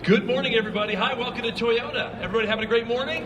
Good morning, everybody. Hi, welcome to Toyota. Everybody having a great morning?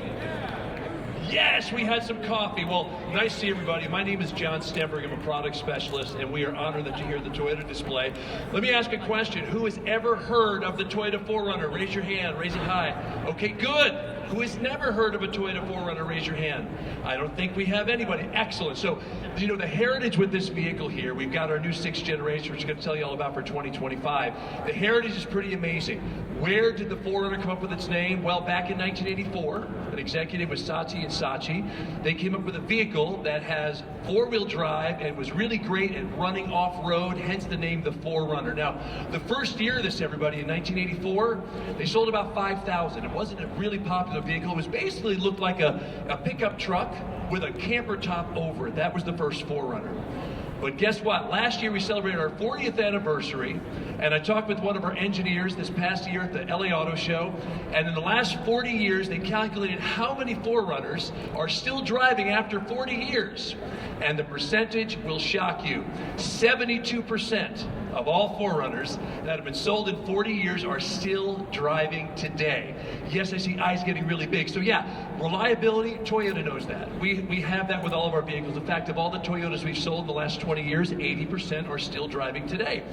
Yes, we had some coffee. Well, nice to see everybody. My name is John Stenberg. I'm a product specialist, and we are honored that you're here at the Toyota display. Let me ask a question. Who has ever heard of the Toyota 4Runner? Raise your hand. Raise it high. Okay, good. Who has never heard of a Toyota 4Runner? Raise your hand. I don't think we have anybody. Excellent. So, you know, the heritage with this vehicle here, we've got our new 6th generation, which I'm going to tell you all about for 2025. The heritage is pretty amazing. Where did the 4Runner come up with its name? Well, back in 1984, an executive with Saatchi and Saatchi, they came up with a vehicle that has 4-wheel drive and was really great at running off-road, hence the name the 4Runner. Now, the first year of this, everybody, in 1984, they sold about 5,000. It wasn't a really popular vehicle. It was basically looked like a pickup truck with a camper top over it. That was the first 4Runner. But guess what? Last year we celebrated our 40th anniversary, and I talked with one of our engineers this past year at the LA Auto Show, and in the last 40 years they calculated how many 4Runners are still driving after 40 years. And the percentage will shock you. 72% of all 4Runners that have been sold in 40 years are still driving today. Yes, I see eyes getting really big. So yeah, reliability, Toyota knows that. We have that with all of our vehicles. In fact, of all the Toyotas we've sold in the last 20 years, 80% are still driving today.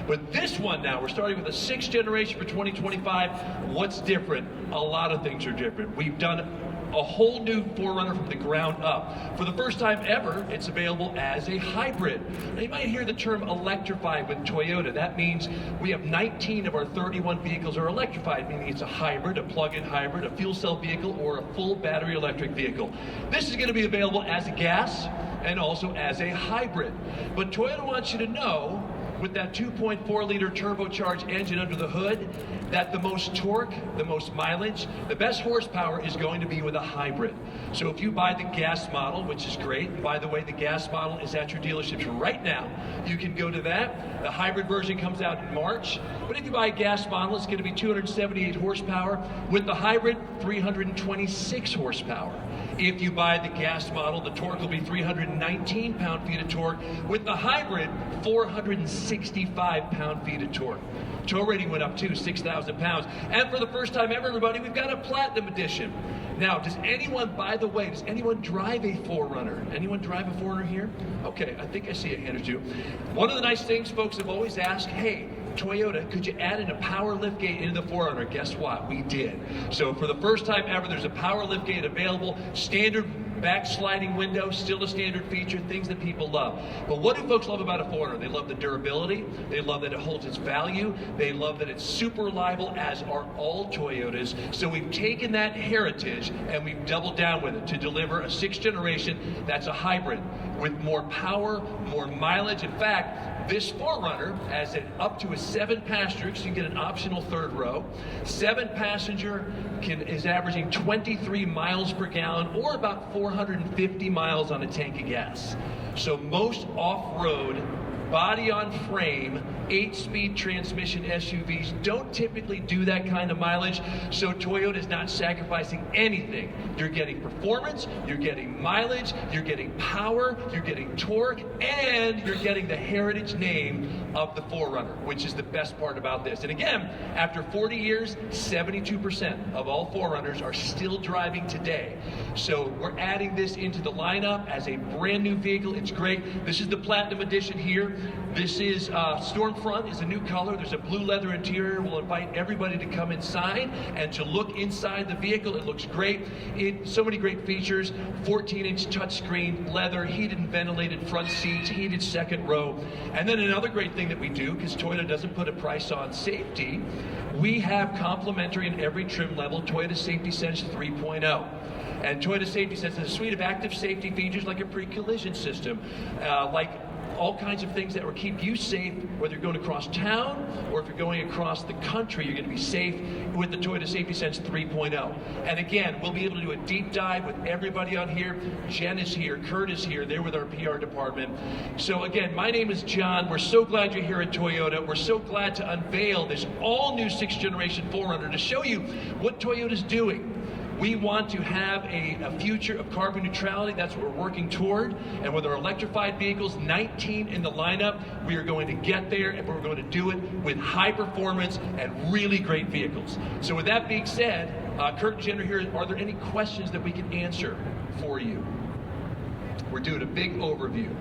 But this one now, we're starting with a 6th generation for 2025. What's different? A lot of things are different. We've done a whole new 4Runner from the ground up. For the first time ever, it's available as a hybrid. Now, you might hear the term electrified with Toyota. That means we have 19 of our 31 vehicles are electrified, meaning it's a hybrid, a plug-in hybrid, a fuel cell vehicle, or a full battery electric vehicle. This is going to be available as a gas and also as a hybrid. But Toyota wants you to know, with that 2.4-liter turbocharged engine under the hood, that the most torque, the most mileage, the best horsepower is going to be with a hybrid. So if you buy the gas model, which is great, by the way, the gas model is at your dealerships right now. You can go to that. The hybrid version comes out in March. But if you buy a gas model, it's going to be 278 horsepower. With the hybrid, 326 horsepower. If you buy the gas model, the torque will be 319 pound-feet of torque. With the hybrid, 465 pound-feet of torque. Tow rating went up too, 6,000 pounds. And for the first time ever, everybody, we've got a Platinum Edition. Now, does anyone, by the way, does anyone drive a 4Runner? Anyone drive a 4Runner here? Okay, I think I see a hand or two. One of the nice things folks have always asked, hey, Toyota, could you add in a power liftgate into the 4Runner? Guess what? We did. So for the first time ever, there's a power liftgate available. Standard backsliding window, still a standard feature, things that people love. But what do folks love about a 4Runner? They love the durability. They love that it holds its value. They love that it's super reliable, as are all Toyotas. So we've taken that heritage and we've doubled down with it to deliver a 6th generation that's a hybrid with more power, more mileage. In fact, this 4Runner has up to a 7-passenger, so you can get an optional 3rd row. 7-passenger is averaging 23 miles per gallon, or about 450 miles on a tank of gas. So most off-road, body-on-frame, 8-speed transmission SUVs don't typically do that kind of mileage, so Toyota is not sacrificing anything. You're getting performance, you're getting mileage, you're getting power, you're getting torque, and you're getting the heritage name of the 4Runner, which is the best part about this. And again, after 40 years, 72% of all 4Runners are still driving today. So we're adding this into the lineup as a brand new vehicle. It's great. This is the Platinum Edition here. This is Stormfront is a new color. There's a blue leather interior. We'll invite everybody to come inside and to look inside the vehicle. It looks great. So many great features. 14-inch touchscreen, leather, heated and ventilated front seats, heated 2nd row. And then another great thing that we do, because Toyota doesn't put a price on safety, we have complimentary in every trim level Toyota Safety Sense 3.0. And Toyota Safety Sense is a suite of active safety features like a pre-collision system, like all kinds of things that will keep you safe, whether you're going across town or if you're going across the country. You're going to be safe with the Toyota Safety Sense 3.0. And again, we'll be able to do a deep dive with everybody on here. Jen is here, Kurt is here, they're with our PR department. So again, my name is John. We're so glad you're here at Toyota. We're so glad to unveil this all new 6th generation 4Runner to show you what Toyota's doing. We want to have a future of carbon neutrality. That's what we're working toward. And with our electrified vehicles, 19 in the lineup, we are going to get there, and we're going to do it with high performance and really great vehicles. So with that being said, Kurt and Jen are here. Are there any questions that we can answer for you? We're doing a big overview.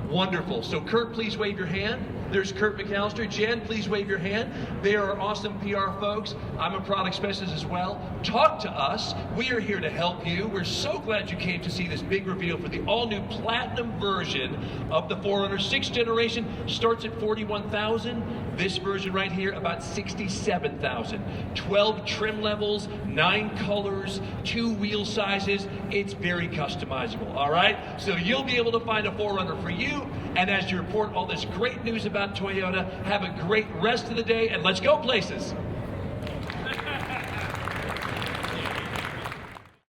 Wonderful. So Kurt, please wave your hand. There's Kurt McAllister. Jen, please wave your hand. They are awesome PR folks. I'm a product specialist as well. Talk to us. We are here to help you. We're so glad you came to see this big reveal for the all-new platinum version of the 4Runner. 6th generation starts at $41,000. This version right here, about $67,000. 12 trim levels, 9 colors, 2 wheel sizes. It's very customizable, all right? So you'll be able to find a 4Runner for you. And as you report all this great news about Toyota, have a great rest of the day, and let's go places.